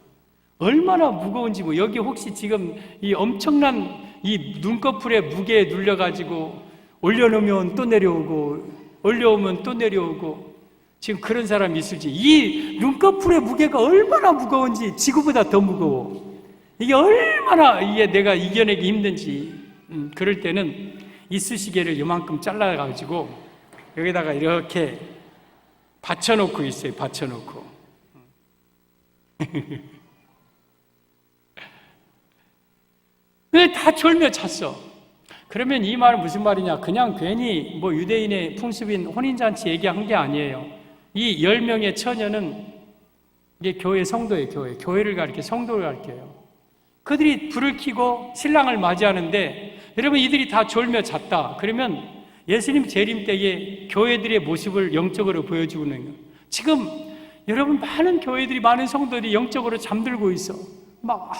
얼마나 무거운지, 여기 혹시 지금 이 엄청난 이 눈꺼풀의 무게에 눌려가지고 올려놓으면 또 내려오고, 올려오면 또 내려오고, 지금 그런 사람이 있을지. 이 눈꺼풀의 무게가 얼마나 무거운지 지구보다 더 무거워. 이게 얼마나 이게 내가 이겨내기 힘든지. 그럴 때는 이쑤시개를 이만큼 잘라가지고 여기다가 이렇게 받쳐놓고 있어요. 받쳐놓고. 왜 다 졸며 잤어? 그러면 이 말은 무슨 말이냐? 그냥 괜히 유대인의 풍습인 혼인잔치 얘기한 게 아니에요. 이 10명의 처녀는 이게 교회 성도예요. 교회를 가리켜, 성도를 가리켜요. 그들이 불을 켜고 신랑을 맞이하는데, 여러분 이들이 다 졸며 잤다. 그러면 예수님 재림 때에 교회들의 모습을 영적으로 보여주는 거예요. 지금 여러분 많은 교회들이, 많은 성도들이 영적으로 잠들고 있어. 막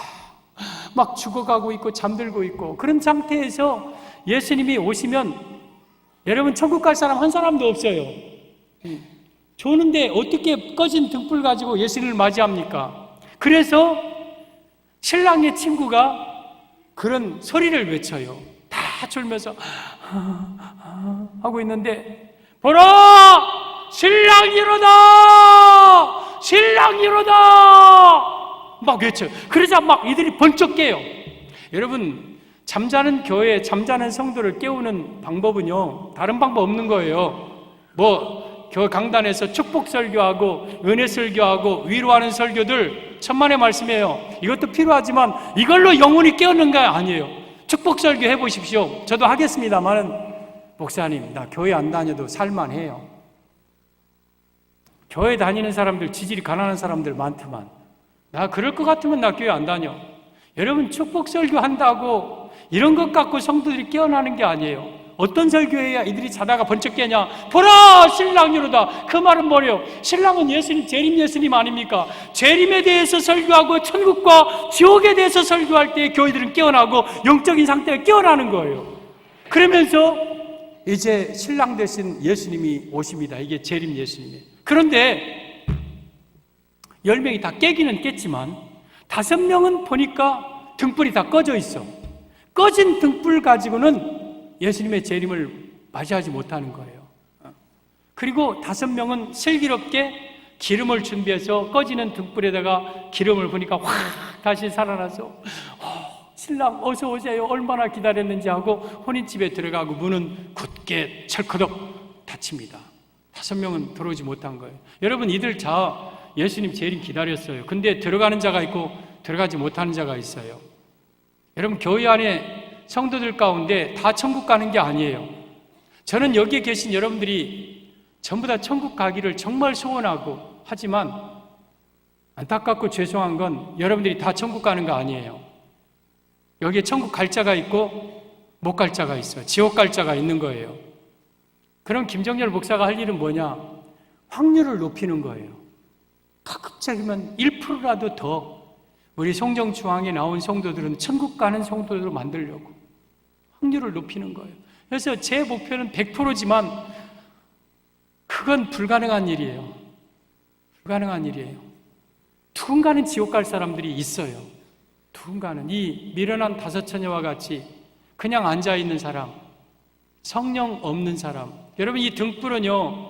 죽어가고 있고 잠들고 있고, 그런 상태에서 예수님이 오시면 여러분 천국 갈 사람 한 사람도 없어요. 조는데 어떻게 꺼진 등불 가지고 예수님을 맞이합니까? 그래서 신랑의 친구가 그런 소리를 외쳐요. 다 졸면서 하고 있는데, 보라! 신랑이 이로다! 신랑이 이로다! 막 외쳐요. 그러자 막 이들이 번쩍 깨요. 여러분, 잠자는 교회, 잠자는 성도를 깨우는 방법은요, 다른 방법 없는 거예요. 교회 강단에서 축복 설교하고 은혜 설교하고 위로하는 설교들 천만의 말씀이에요. 이것도 필요하지만 이걸로 영혼이 깨우는 거 아니에요. 축복 설교 해보십시오. 저도 하겠습니다만, 목사님 나 교회 안 다녀도 살만해요. 교회 다니는 사람들, 지질이 가난한 사람들 많더만, 나 그럴 것 같으면 나 교회 안 다녀. 여러분, 축복 설교 한다고 이런 것 갖고 성도들이 깨어나는 게 아니에요. 어떤 설교해야 이들이 자다가 번쩍 깨냐? 보라! 신랑이로다. 그 말은 뭐래요? 신랑은 예수님, 재림 예수님 아닙니까? 재림에 대해서 설교하고 천국과 지옥에 대해서 설교할 때 교회들은 깨어나고 영적인 상태가 깨어나는 거예요. 그러면서 이제 신랑 되신 예수님이 오십니다. 이게 재림 예수님이에요. 그런데 10명이 다 깨기는 깼지만 5명은 보니까 등불이 다 꺼져 있어. 꺼진 등불 가지고는 예수님의 재림을 맞이하지 못하는 거예요. 그리고 5명은 슬기롭게 기름을 준비해서 꺼지는 등불에다가 기름을 부니까 확 다시 살아나서 신랑 어서 오세요, 얼마나 기다렸는지 하고 혼인집에 들어가고 문은 굳게 철커덕 닫힙니다. 5명은 들어오지 못한 거예요. 여러분, 이들 예수님 재림 기다렸어요. 근데 들어가는 자가 있고 들어가지 못하는 자가 있어요. 여러분, 교회 안에 성도들 가운데 다 천국 가는 게 아니에요. 저는 여기에 계신 여러분들이 전부 다 천국 가기를 정말 소원하고, 하지만 안타깝고 죄송한 건 여러분들이 다 천국 가는 거 아니에요. 여기에 천국 갈 자가 있고 못 갈 자가 있어요. 지옥 갈 자가 있는 거예요. 그럼 김정열 목사가 할 일은 뭐냐? 확률을 높이는 거예요. 가급적이면 1%라도 더 우리 성정중앙에 나온 성도들은 천국 가는 성도들로 만들려고 확률을 높이는 거예요. 그래서 제 목표는 100%지만 그건 불가능한 일이에요. 불가능한 일이에요. 누군가는 지옥 갈 사람들이 있어요. 누군가는 이 미련한 다섯 처녀와 같이 그냥 앉아있는 사람, 성령 없는 사람. 여러분, 이 등불은요,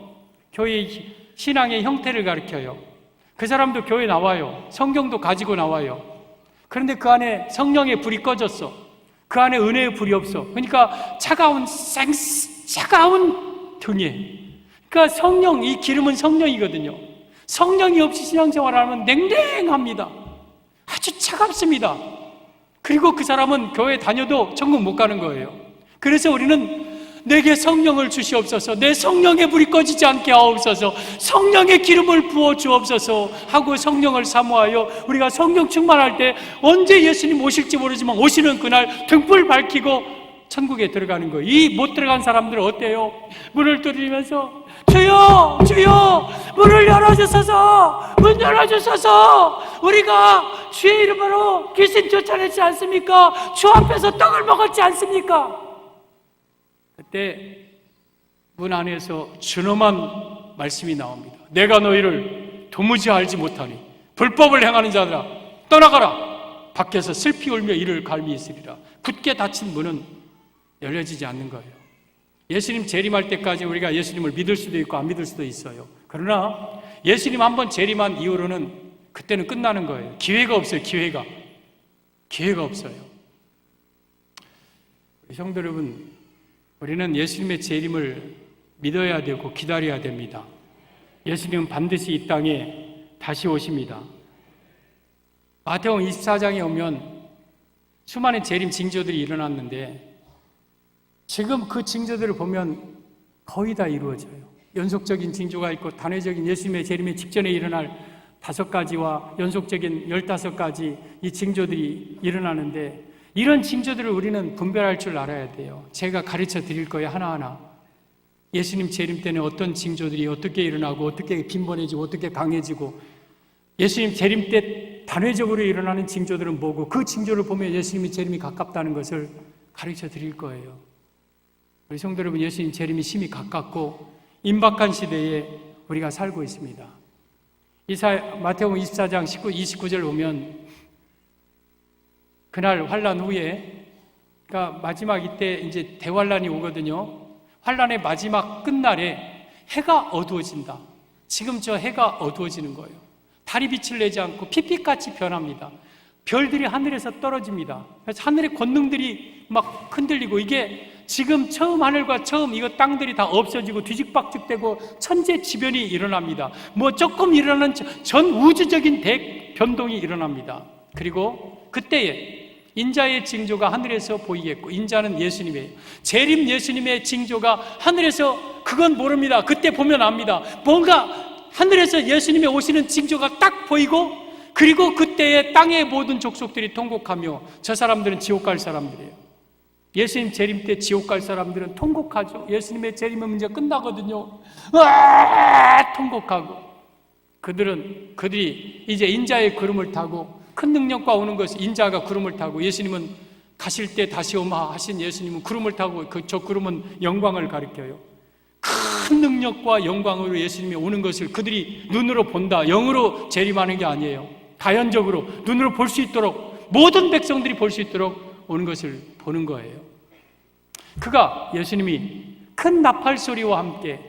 교회 신앙의 형태를 가리켜요. 그 사람도 교회 나와요. 성경도 가지고 나와요. 그런데 그 안에 성령의 불이 꺼졌어. 그 안에 은혜의 불이 없어. 그러니까 차가운 등에. 그러니까 성령, 이 기름은 성령이거든요. 성령이 없이 신앙생활을 하면 냉랭합니다. 아주 차갑습니다. 그리고 그 사람은 교회 다녀도 천국 못 가는 거예요. 그래서 우리는 내게 성령을 주시옵소서, 내 성령의 불이 꺼지지 않게 하옵소서, 성령의 기름을 부어 주옵소서 하고 성령을 사모하여 우리가 성령 충만할 때 언제 예수님 오실지 모르지만 오시는 그날 등불 밝히고 천국에 들어가는 거예요. 이 못 들어간 사람들은 어때요? 문을 두드리면서 주여, 주여, 문을 열어주소서, 문 열어주소서. 우리가 주의 이름으로 귀신 쫓아내지 않습니까? 주 앞에서 떡을 먹었지 않습니까? 그때 문 안에서 준엄한 말씀이 나옵니다. 내가 너희를 도무지 알지 못하니 불법을 행하는 자들아 떠나가라. 밖에서 슬피 울며 이를 갈미 있으리라. 굳게 닫힌 문은 열려지지 않는 거예요. 예수님 재림할 때까지 우리가 예수님을 믿을 수도 있고 안 믿을 수도 있어요. 그러나 예수님 한번 재림한 이후로는 그때는 끝나는 거예요. 기회가 없어요. 기회가 없어요. 성도 여러분, 우리는 예수님의 재림을 믿어야 되고 기다려야 됩니다. 예수님은 반드시 이 땅에 다시 오십니다. 마태복음 24장에 오면 수많은 재림 징조들이 일어났는데 지금 그 징조들을 보면 거의 다 이루어져요. 연속적인 징조가 있고 단회적인 예수님의 재림의 직전에 일어날 5가지와 연속적인 15가지 이 징조들이 일어나는데 이런 징조들을 우리는 분별할 줄 알아야 돼요. 제가 가르쳐 드릴 거예요. 하나하나. 예수님 재림 때는 어떤 징조들이 어떻게 일어나고 어떻게 빈번해지고 어떻게 강해지고 예수님 재림 때 단회적으로 일어나는 징조들은 뭐고 그 징조를 보면 예수님의 재림이 가깝다는 것을 가르쳐 드릴 거예요. 우리 성도 여러분, 예수님 재림이 심히 가깝고 임박한 시대에 우리가 살고 있습니다. 마태복음 24장 29절 보면 그날 환란 후에, 그러니까 마지막 이때 이제 대환란이 오거든요. 환란의 마지막 끝날에 해가 어두워진다. 지금 저 해가 어두워지는 거예요. 달이 빛을 내지 않고 핏빛같이 변합니다. 별들이 하늘에서 떨어집니다. 그래서 하늘의 권능들이 막 흔들리고 이게 지금 처음 하늘과 처음 이거 땅들이 다 없어지고 뒤죽박죽되고 천재지변이 일어납니다. 뭐 조금 일어나는 전 우주적인 대변동이 일어납니다. 그리고 그때에 인자의 징조가 하늘에서 보이겠고 인자는 예수님이에요. 재림 예수님의 징조가 하늘에서 그건 모릅니다. 그때 보면 압니다. 뭔가 하늘에서 예수님이 오시는 징조가 딱 보이고 그리고 그때에 땅의 모든 족속들이 통곡하며 저 사람들은 지옥 갈 사람들이에요. 예수님 재림 때 지옥 갈 사람들은 통곡하죠. 예수님의 재림은 이제 끝나거든요. 통곡하고 그들이 이제 인자의 구름을 타고 큰 능력과 오는 것이 인자가 구름을 타고 예수님은 가실 때 다시 오마 하신 예수님은 구름을 타고 저 구름은 영광을 가리켜요. 큰 능력과 영광으로 예수님이 오는 것을 그들이 눈으로 본다. 영으로 재림하는 게 아니에요. 자연적으로 눈으로 볼 수 있도록 모든 백성들이 볼 수 있도록 오는 것을 보는 거예요. 그가 예수님이 큰 나팔 소리와 함께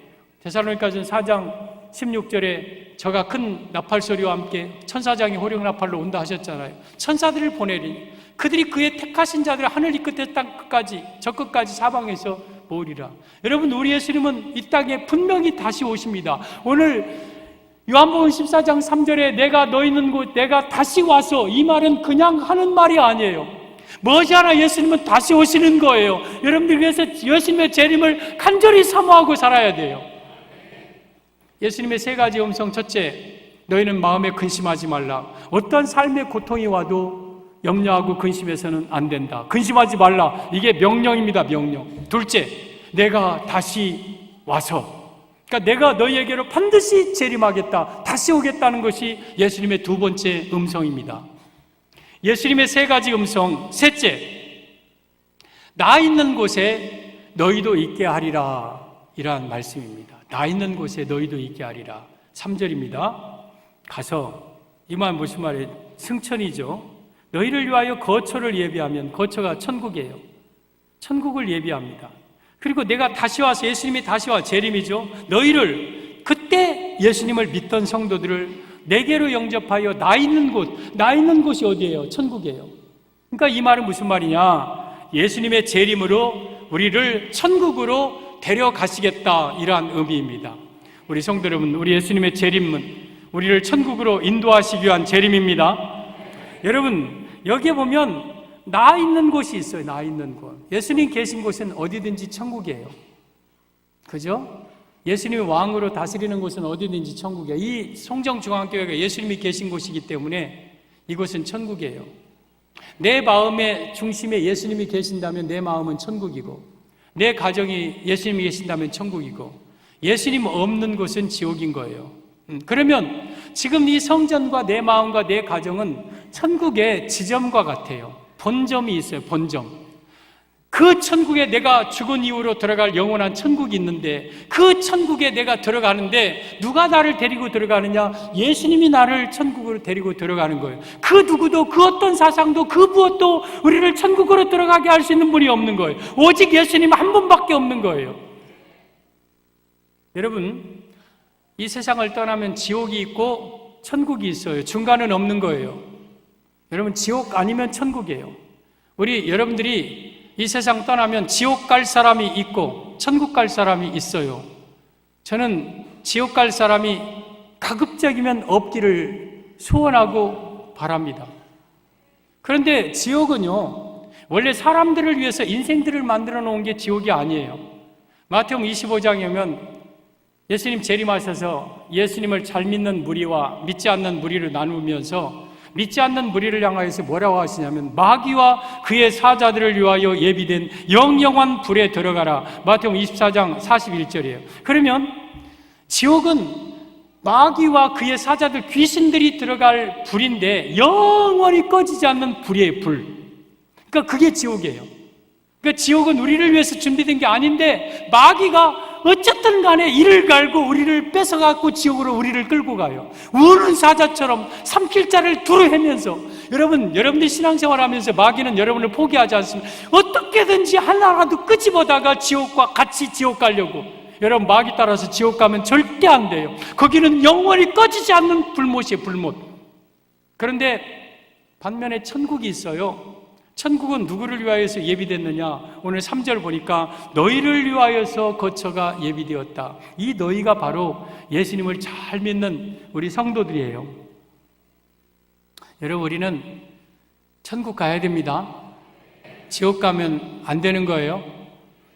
데살로니가전 4장 16절에 저가 큰 나팔 소리와 함께 천사장이 호령 나팔로 온다 하셨잖아요. 천사들을 보내리니 그들이 그의 택하신 자들을 하늘 이 끝에 땅 끝까지 저 끝까지 사방에서 모으리라. 여러분, 우리 예수님은 이 땅에 분명히 다시 오십니다. 오늘 요한복음 14장 3절에 내가 너 있는 곳 내가 다시 와서, 이 말은 그냥 하는 말이 아니에요. 머지않아 예수님은 다시 오시는 거예요. 여러분들 위해서 예수님의 재림을 간절히 사모하고 살아야 돼요. 예수님의 세 가지 음성. 첫째, 너희는 마음에 근심하지 말라. 어떤 삶의 고통이 와도 염려하고 근심해서는 안 된다. 근심하지 말라. 이게 명령입니다. 명령. 둘째, 내가 다시 와서, 그러니까 내가 너희에게로 반드시 재림하겠다, 다시 오겠다는 것이 예수님의 두 번째 음성입니다. 예수님의 세 가지 음성. 셋째, 나 있는 곳에 너희도 있게 하리라, 이러한 말씀입니다. 나 있는 곳에 너희도 있게 하리라. 3절입니다. 가서, 이 말 무슨 말이에요? 승천이죠. 너희를 위하여 거처를 예비하면, 거처가 천국이에요. 천국을 예비합니다. 그리고 내가 다시 와서, 예수님이 다시 와, 재림이죠. 너희를, 그때 예수님을 믿던 성도들을 내게로 영접하여 나 있는 곳, 나 있는 곳이 어디예요? 천국이에요. 그러니까 이 말은 무슨 말이냐? 예수님의 재림으로 우리를 천국으로 데려가시겠다, 이러한 의미입니다. 우리 성도 여러분, 우리 예수님의 재림은 우리를 천국으로 인도하시기 위한 재림입니다. 여러분, 여기에 보면 나 있는 곳이 있어요. 나 있는 곳. 예수님 계신 곳은 어디든지 천국이에요. 그죠? 예수님이 왕으로 다스리는 곳은 어디든지 천국이에요. 이 송정중앙교회가 예수님이 계신 곳이기 때문에 이곳은 천국이에요. 내 마음의 중심에 예수님이 계신다면 내 마음은 천국이고, 내 가정이 예수님이 계신다면 천국이고, 예수님 없는 곳은 지옥인 거예요. 그러면 지금 이 성전과 내 마음과 내 가정은 천국의 지점과 같아요. 본점이 있어요. 본점. 그 천국에 내가 죽은 이후로 들어갈 영원한 천국이 있는데, 그 천국에 내가 들어가는데 누가 나를 데리고 들어가느냐? 예수님이 나를 천국으로 데리고 들어가는 거예요. 그 누구도, 그 어떤 사상도, 그 무엇도 우리를 천국으로 들어가게 할 수 있는 분이 없는 거예요. 오직 예수님 한 분밖에 없는 거예요. 여러분, 이 세상을 떠나면 지옥이 있고 천국이 있어요. 중간은 없는 거예요. 여러분, 지옥 아니면 천국이에요. 우리 여러분들이 이 세상 떠나면 지옥 갈 사람이 있고 천국 갈 사람이 있어요. 저는 지옥 갈 사람이 가급적이면 없기를 소원하고 바랍니다. 그런데 지옥은요, 원래 사람들을 위해서 인생들을 만들어 놓은 게 지옥이 아니에요. 마태복음 25장에 오면 예수님 재림하셔서 예수님을 잘 믿는 무리와 믿지 않는 무리를 나누면서 믿지 않는 무리를 향하여서 뭐라고 하시냐면, 마귀와 그의 사자들을 위하여 예비된 영영한 불에 들어가라. 마태복음 24장 41절이에요. 그러면 지옥은 마귀와 그의 사자들, 귀신들이 들어갈 불인데 영원히 꺼지지 않는 불이에요. 불. 그러니까 그게 지옥이에요. 그러니까 지옥은 우리를 위해서 준비된 게 아닌데, 마귀가 어쨌든 간에 이를 갈고 우리를 뺏어갖고 지옥으로 우리를 끌고 가요. 우는 사자처럼 삼킬자를 두루 헤면서. 여러분들 신앙생활하면서 마귀는 여러분을 포기하지 않습니다. 어떻게든지 하나라도 끄집어다가 지옥과 같이 지옥 가려고. 여러분, 마귀 따라서 지옥 가면 절대 안 돼요. 거기는 영원히 꺼지지 않는 불못이에요. 불못. 그런데 반면에 천국이 있어요. 천국은 누구를 위하여서 예비됐느냐? 오늘 3절 보니까 너희를 위하여서 거처가 예비되었다. 이 너희가 바로 예수님을 잘 믿는 우리 성도들이에요. 여러분, 우리는 천국 가야 됩니다. 지옥 가면 안 되는 거예요.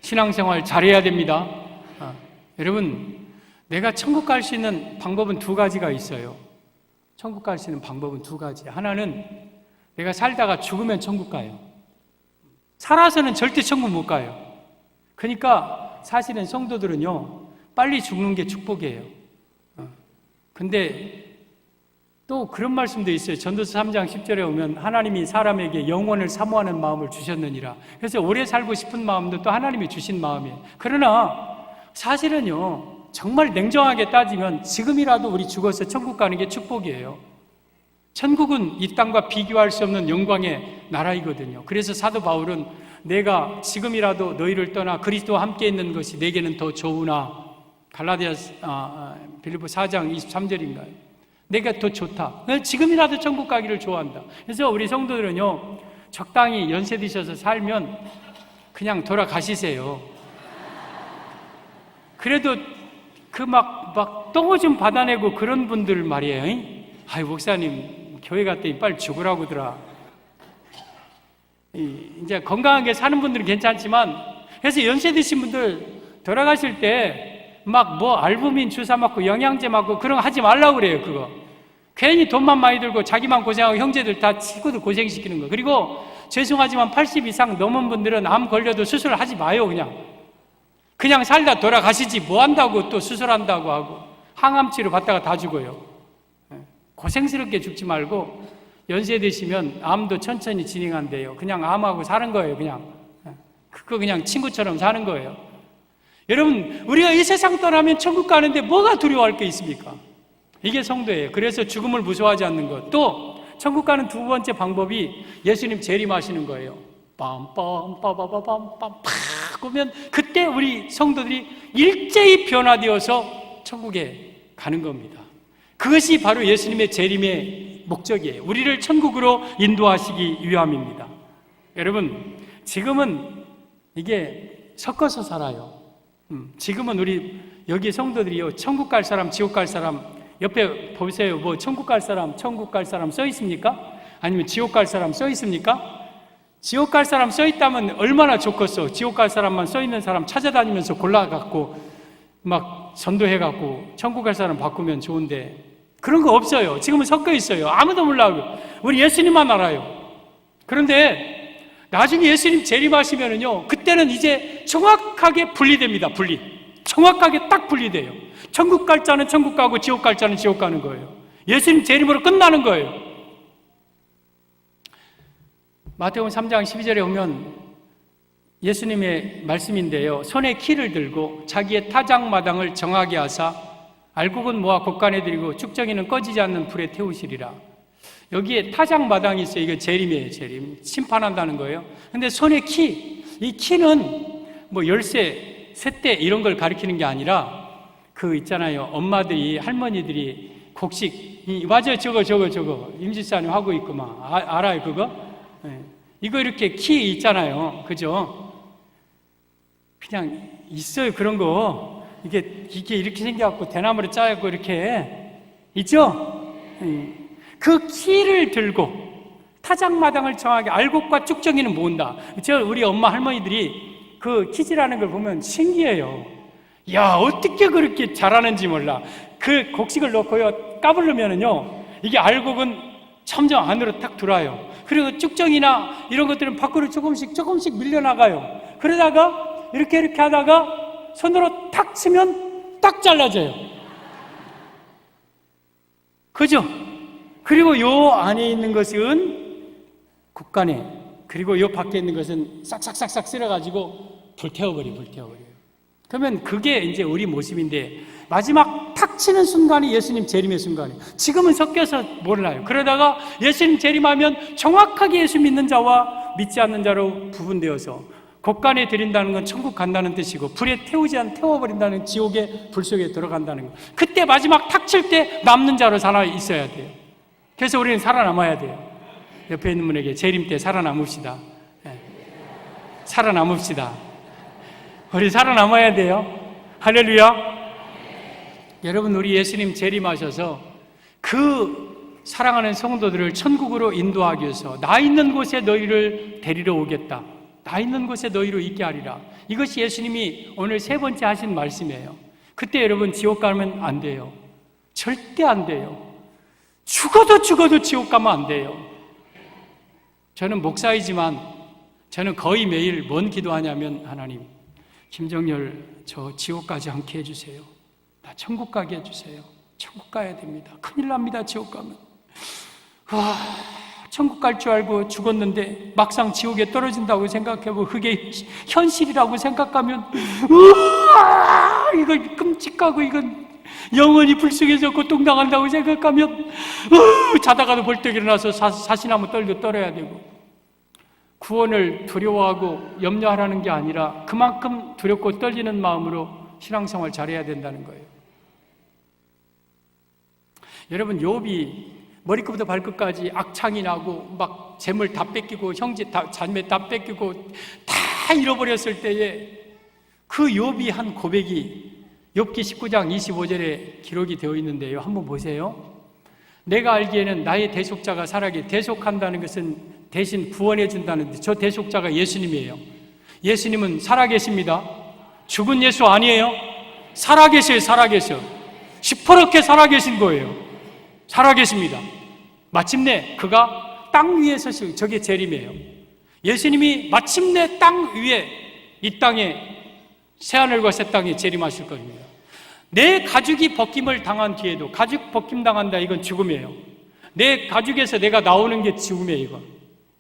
신앙생활 잘해야 됩니다. 여러분, 내가 천국 갈 수 있는 방법은 두 가지가 있어요. 천국 갈 수 있는 방법은 두 가지. 하나는 내가 살다가 죽으면 천국 가요. 살아서는 절대 천국 못 가요. 그러니까 사실은 성도들은요, 빨리 죽는 게 축복이에요. 근데 또 그런 말씀도 있어요. 전도서 3장 10절에 오면 하나님이 사람에게 영원을 사모하는 마음을 주셨느니라. 그래서 오래 살고 싶은 마음도 또 하나님이 주신 마음이에요. 그러나 사실은요, 정말 냉정하게 따지면 지금이라도 우리 죽어서 천국 가는 게 축복이에요. 천국은 이 땅과 비교할 수 없는 영광의 나라이거든요. 그래서 사도 바울은 내가 지금이라도 너희를 떠나 그리스도와 함께 있는 것이 내게는 더 좋으나, 빌립보 4장 23절인가요? 내가 더 좋다. 지금이라도 천국 가기를 좋아한다. 그래서 우리 성도들은요, 적당히 연세 드셔서 살면 그냥 돌아가시세요. 그래도 그 막 똥오줌 받아내고 그런 분들 말이에요. 아이, 목사님, 교회 갔더니 빨리 죽으라고더라. 이제 건강하게 사는 분들은 괜찮지만, 그래서 연세 드신 분들 돌아가실 때 막 뭐 알부민 주사 맞고 영양제 맞고 그런 거 하지 말라고 그래요, 그거. 괜히 돈만 많이 들고 자기만 고생하고 형제들 다 친구들 고생시키는 거. 그리고 죄송하지만 80 이상 넘은 분들은 암 걸려도 수술을 하지 마요, 그냥 살다 돌아가시지 뭐 한다고 또 수술한다고 하고 항암치료 받다가 다 죽어요. 고생스럽게 죽지 말고 연세 드시면 암도 천천히 진행한대요. 그냥 암하고 사는 거예요, 그거 그냥 친구처럼 사는 거예요. 여러분, 우리가 이 세상 떠나면 천국 가는데 뭐가 두려워할 게 있습니까? 이게 성도예요. 그래서 죽음을 무서워하지 않는 것. 또 천국 가는 두 번째 방법이 예수님 재림하시는 거예요. 빰빰 빠바바밤 팍 오면 그때 우리 성도들이 일제히 변화되어서 천국에 가는 겁니다. 그것이 바로 예수님의 재림의 목적이에요. 우리를 천국으로 인도하시기 위함입니다. 여러분, 지금은 이게 섞어서 살아요. 지금은 우리 여기 성도들이요, 천국 갈 사람, 지옥 갈 사람, 옆에 보세요. 뭐 천국 갈 사람, 천국 갈 사람 써 있습니까? 아니면 지옥 갈 사람 써 있습니까? 지옥 갈 사람 써 있다면 얼마나 좋겠어. 지옥 갈 사람만 써 있는 사람 찾아다니면서 골라갖고 막 전도해갖고 천국 갈 사람 바꾸면 좋은데, 그런 거 없어요. 지금은 섞여 있어요. 아무도 몰라요. 우리 예수님만 알아요. 그런데 나중에 예수님 재림하시면은요, 그때는 이제 정확하게 분리됩니다. 정확하게 딱 분리돼요. 천국 갈 자는 천국 가고 지옥 갈 자는 지옥 가는 거예요. 예수님 재림으로 끝나는 거예요. 마태복음 3장 12절에 보면 예수님의 말씀인데요, 손에 키를 들고 자기의 타작마당을 정하게 하사 알곡은 모아 곳간에 들이고 쭉정이는 꺼지지 않는 불에 태우시리라. 여기에 타작마당이 있어요. 이게 재림이에요. 재림. 심판한다는 거예요. 근데 손에 키, 이 키는 뭐 열쇠, 셋대 이런 걸 가리키는 게 아니라 그 있잖아요, 엄마들이, 할머니들이 곡식, 맞아요, 저거 임지사님 하고 있구만. 알아요, 그거? 네. 이거 이렇게 키 있잖아요, 그죠? 그냥 있어요, 그런 거. 이게 이렇게 생겨갖고 대나무를 짜갖고 이렇게 있죠? 네. 그 키를 들고 타작마당을 정하게 알곡과 쭉정이는 모은다. 우리 엄마 할머니들이 그 키질하는 걸 보면 신기해요. 야, 어떻게 그렇게 잘하는지 몰라. 그 곡식을 넣고요, 까불르면은요, 이게 알곡은 점점 안으로 탁 들어와요. 그리고 쭉정이나 이런 것들은 밖으로 조금씩 밀려나가요. 그러다가 이렇게 하다가 손으로 탁 치면 딱 잘라져요. 그죠? 그리고 요 안에 있는 것은 국간에, 그리고 요 밖에 있는 것은 싹싹싹 쓸어가지고 불태워버려요. 그러면 그게 이제 우리 모습인데, 마지막 탁 치는 순간이 예수님 재림의 순간이에요. 지금은 섞여서 몰라요. 그러다가 예수님 재림하면 정확하게 예수 믿는 자와 믿지 않는 자로 부분되어서 곳간에 들인다는 건 천국 간다는 뜻이고, 불에 태워버린다는 지옥의 불 속에 들어간다는 거. 그때 마지막 탁 칠 때 남는 자로 살아 있어야 돼요. 그래서 우리는 살아남아야 돼요. 옆에 있는 분에게 재림 때 살아남읍시다. 네. 살아남읍시다. 우리 살아남아야 돼요. 할렐루야. 여러분, 우리 예수님 재림하셔서 그 사랑하는 성도들을 천국으로 인도하기 위해서 나 있는 곳에 너희를 데리러 오겠다. 나 있는 곳에 너희로 있게 하리라. 이것이 예수님이 오늘 세 번째 하신 말씀이에요. 그때 여러분 지옥 가면 안 돼요. 절대 안 돼요. 죽어도 지옥 가면 안 돼요. 저는 목사이지만 저는 거의 매일 뭔 기도하냐면, 하나님, 김정열 저 지옥 가지 않게 해주세요. 나 천국 가게 해주세요. 천국 가야 됩니다. 큰일 납니다, 지옥 가면. 와, 천국 갈 줄 알고 죽었는데 막상 지옥에 떨어진다고 생각해보고 그게 현실이라고 생각하면 이거 끔찍하고 이건 영원히 불 속에서 고통당한다고 생각하면 자다가도 벌떡 일어나서 사시나무 떨고 떨어야 되고, 구원을 두려워하고 염려하라는 게 아니라 그만큼 두렵고 떨리는 마음으로 신앙생활 잘해야 된다는 거예요. 여러분, 욥이 머리끝부터 발끝까지 악창이 나고 막 재물 다 뺏기고 형제 자매 다 뺏기고 다 잃어버렸을 때에 그 욥이 한 고백이 욥기 19장 25절에 기록이 되어 있는데요. 한번 보세요. 내가 알기에는 나의 대속자가 살아계 대속한다는 것은 대신 구원해 준다는데 저 대속자가 예수님이에요. 예수님은 살아계십니다. 죽은 예수 아니에요. 살아계셔요. 살아계셔. 시퍼렇게 살아계신 거예요. 살아계십니다. 마침내 그가 땅 위에 서시고 저게 재림이에요. 예수님이 마침내 땅 위에 이 땅에 새하늘과 새 땅에 재림하실 겁니다. 내 가죽이 벗김을 당한 뒤에도 가죽 벗김 당한다 이건 죽음이에요. 내 가죽에서 내가 나오는 게 죽음이에요. 이건.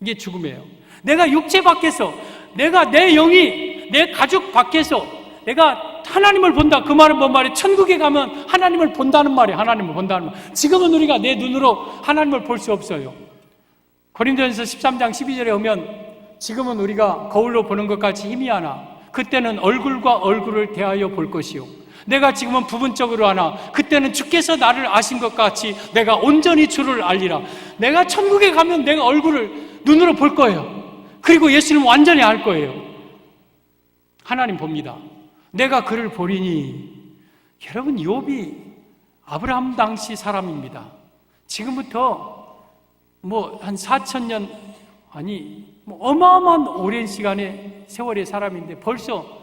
이게 죽음이에요. 내가 육체 밖에서 내가 내 영이 내 가죽 밖에서 내가 하나님을 본다. 그 말은 뭔 말이에요? 천국에 가면 하나님을 본다는 말이에요. 하나님을 본다는 말. 지금은 우리가 내 눈으로 하나님을 볼 수 없어요. 고린도전서 13장 12절에 오면 지금은 우리가 거울로 보는 것 같이 희미하나 그때는 얼굴과 얼굴을 대하여 볼 것이요 내가 지금은 부분적으로 하나 그때는 주께서 나를 아신 것 같이 내가 온전히 주를 알리라. 내가 천국에 가면 내가 얼굴을 눈으로 볼 거예요. 그리고 예수님은 완전히 알 거예요. 하나님 봅니다. 내가 그를 보리니. 여러분, 욥이 아브라함 당시 사람입니다. 지금부터 한 4,000년 어마어마한 오랜 시간의 세월의 사람인데 벌써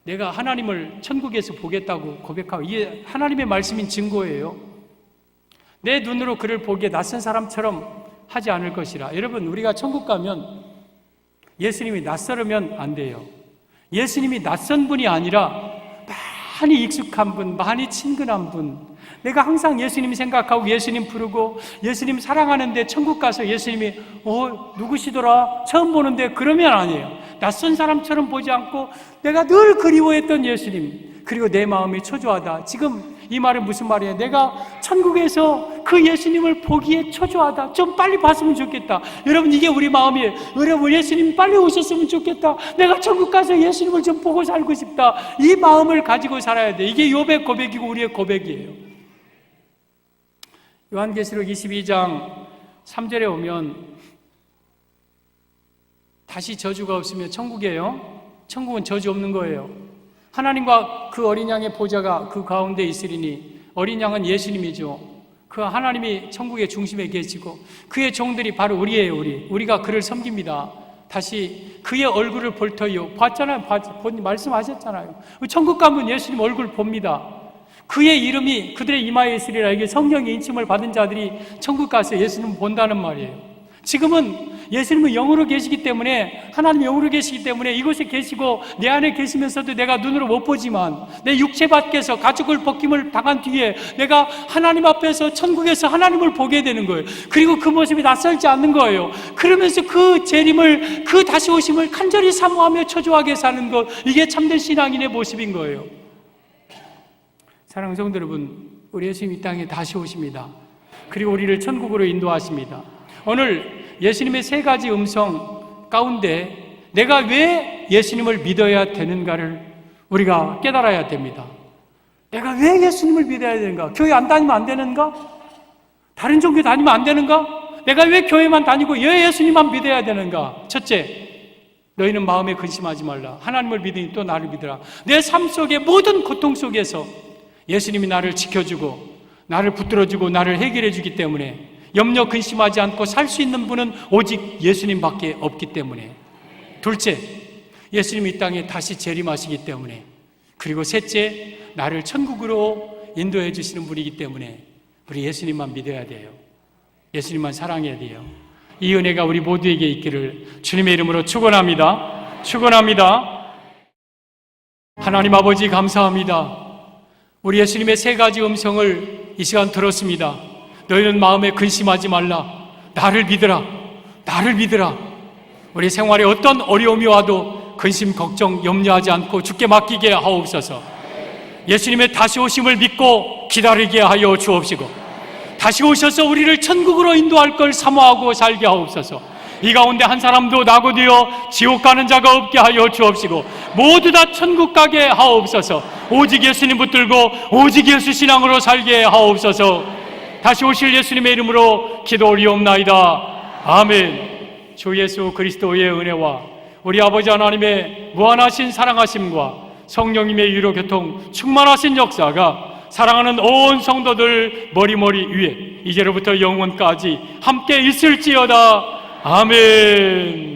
내가 하나님을 천국에서 보겠다고 고백하고 이게 하나님의 말씀인 증거예요. 내 눈으로 그를 보기에 낯선 사람처럼 하지 않을 것이라. 여러분, 우리가 천국 가면 예수님이 낯설으면 안 돼요. 예수님이 낯선 분이 아니라 많이 익숙한 분, 많이 친근한 분. 내가 항상 예수님 생각하고 예수님 부르고 예수님 사랑하는데 천국 가서 예수님이 누구시더라? 처음 보는데 그러면 아니에요. 낯선 사람처럼 보지 않고 내가 늘 그리워했던 예수님, 그리고 내 마음이 초조하다. 지금 이 말은 무슨 말이에요? 내가 천국에서 그 예수님을 보기에 초조하다. 좀 빨리 봤으면 좋겠다. 여러분, 이게 우리 마음이에요. 여러분, 예수님 빨리 오셨으면 좋겠다. 내가 천국 가서 예수님을 좀 보고 살고 싶다. 이 마음을 가지고 살아야 돼. 이게 욥의 고백이고 우리의 고백이에요. 요한계시록 22장 3절에 오면 다시 저주가 없으면 천국이에요. 천국은 저주 없는 거예요. 하나님과 그 어린 양의 보좌가 그 가운데 있으리니 어린 양은 예수님이죠. 그 하나님이 천국의 중심에 계시고 그의 종들이 바로 우리예요. 우리가 그를 섬깁니다. 다시 그의 얼굴을 볼 터이요. 봤잖아요. 말씀하셨잖아요. 천국 가면 예수님 얼굴 봅니다. 그의 이름이 그들의 이마에 있으리라. 이게 성령의 인침을 받은 자들이 천국 가서 예수님을 본다는 말이에요. 지금은 예수님은 영으로 계시기 때문에, 하나님 영으로 계시기 때문에 이곳에 계시고 내 안에 계시면서도 내가 눈으로 못 보지만 내 육체 밖에서 가죽을 벗김을 당한 뒤에 내가 하나님 앞에서 천국에서 하나님을 보게 되는 거예요. 그리고 그 모습이 낯설지 않는 거예요. 그러면서 그 재림을, 그 다시 오심을 간절히 사모하며 초조하게 사는 것, 이게 참된 신앙인의 모습인 거예요. 사랑하는 성도 여러분, 우리 예수님 이 땅에 다시 오십니다. 그리고 우리를 천국으로 인도하십니다. 오늘 예수님의 세 가지 음성 가운데 내가 왜 예수님을 믿어야 되는가를 우리가 깨달아야 됩니다. 내가 왜 예수님을 믿어야 되는가? 교회 안 다니면 안 되는가? 다른 종교 다니면 안 되는가? 내가 왜 교회만 다니고 왜 예수님만 믿어야 되는가? 첫째, 너희는 마음에 근심하지 말라. 하나님을 믿으니 또 나를 믿으라. 내 삶 속의 모든 고통 속에서 예수님이 나를 지켜주고 나를 붙들어주고 나를 해결해 주기 때문에 염려 근심하지 않고 살 수 있는 분은 오직 예수님밖에 없기 때문에. 둘째, 예수님이 이 땅에 다시 재림하시기 때문에. 그리고 셋째, 나를 천국으로 인도해 주시는 분이기 때문에 우리 예수님만 믿어야 돼요. 예수님만 사랑해야 돼요. 이 은혜가 우리 모두에게 있기를 주님의 이름으로 축원합니다. 축원합니다. 하나님 아버지 감사합니다. 우리 예수님의 세 가지 음성을 이 시간 들었습니다. 너희는 마음에 근심하지 말라. 나를 믿으라. 나를 믿으라. 우리 생활에 어떤 어려움이 와도 근심, 걱정, 염려하지 않고 주께 맡기게 하옵소서. 예수님의 다시 오심을 믿고 기다리게 하여 주옵시고 다시 오셔서 우리를 천국으로 인도할 걸 사모하고 살게 하옵소서. 이 가운데 한 사람도 낙오되어 지옥 가는 자가 없게 하여 주옵시고 모두 다 천국 가게 하옵소서. 오직 예수님 붙들고 오직 예수 신앙으로 살게 하옵소서. 다시 오실 예수님의 이름으로 기도 올리옵나이다. 아멘. 주 예수 그리스도의 은혜와 우리 아버지 하나님의 무한하신 사랑하심과 성령님의 위로 교통 충만하신 역사가 사랑하는 온 성도들 머리머리 위에 이제로부터 영원까지 함께 있을지어다. 아멘.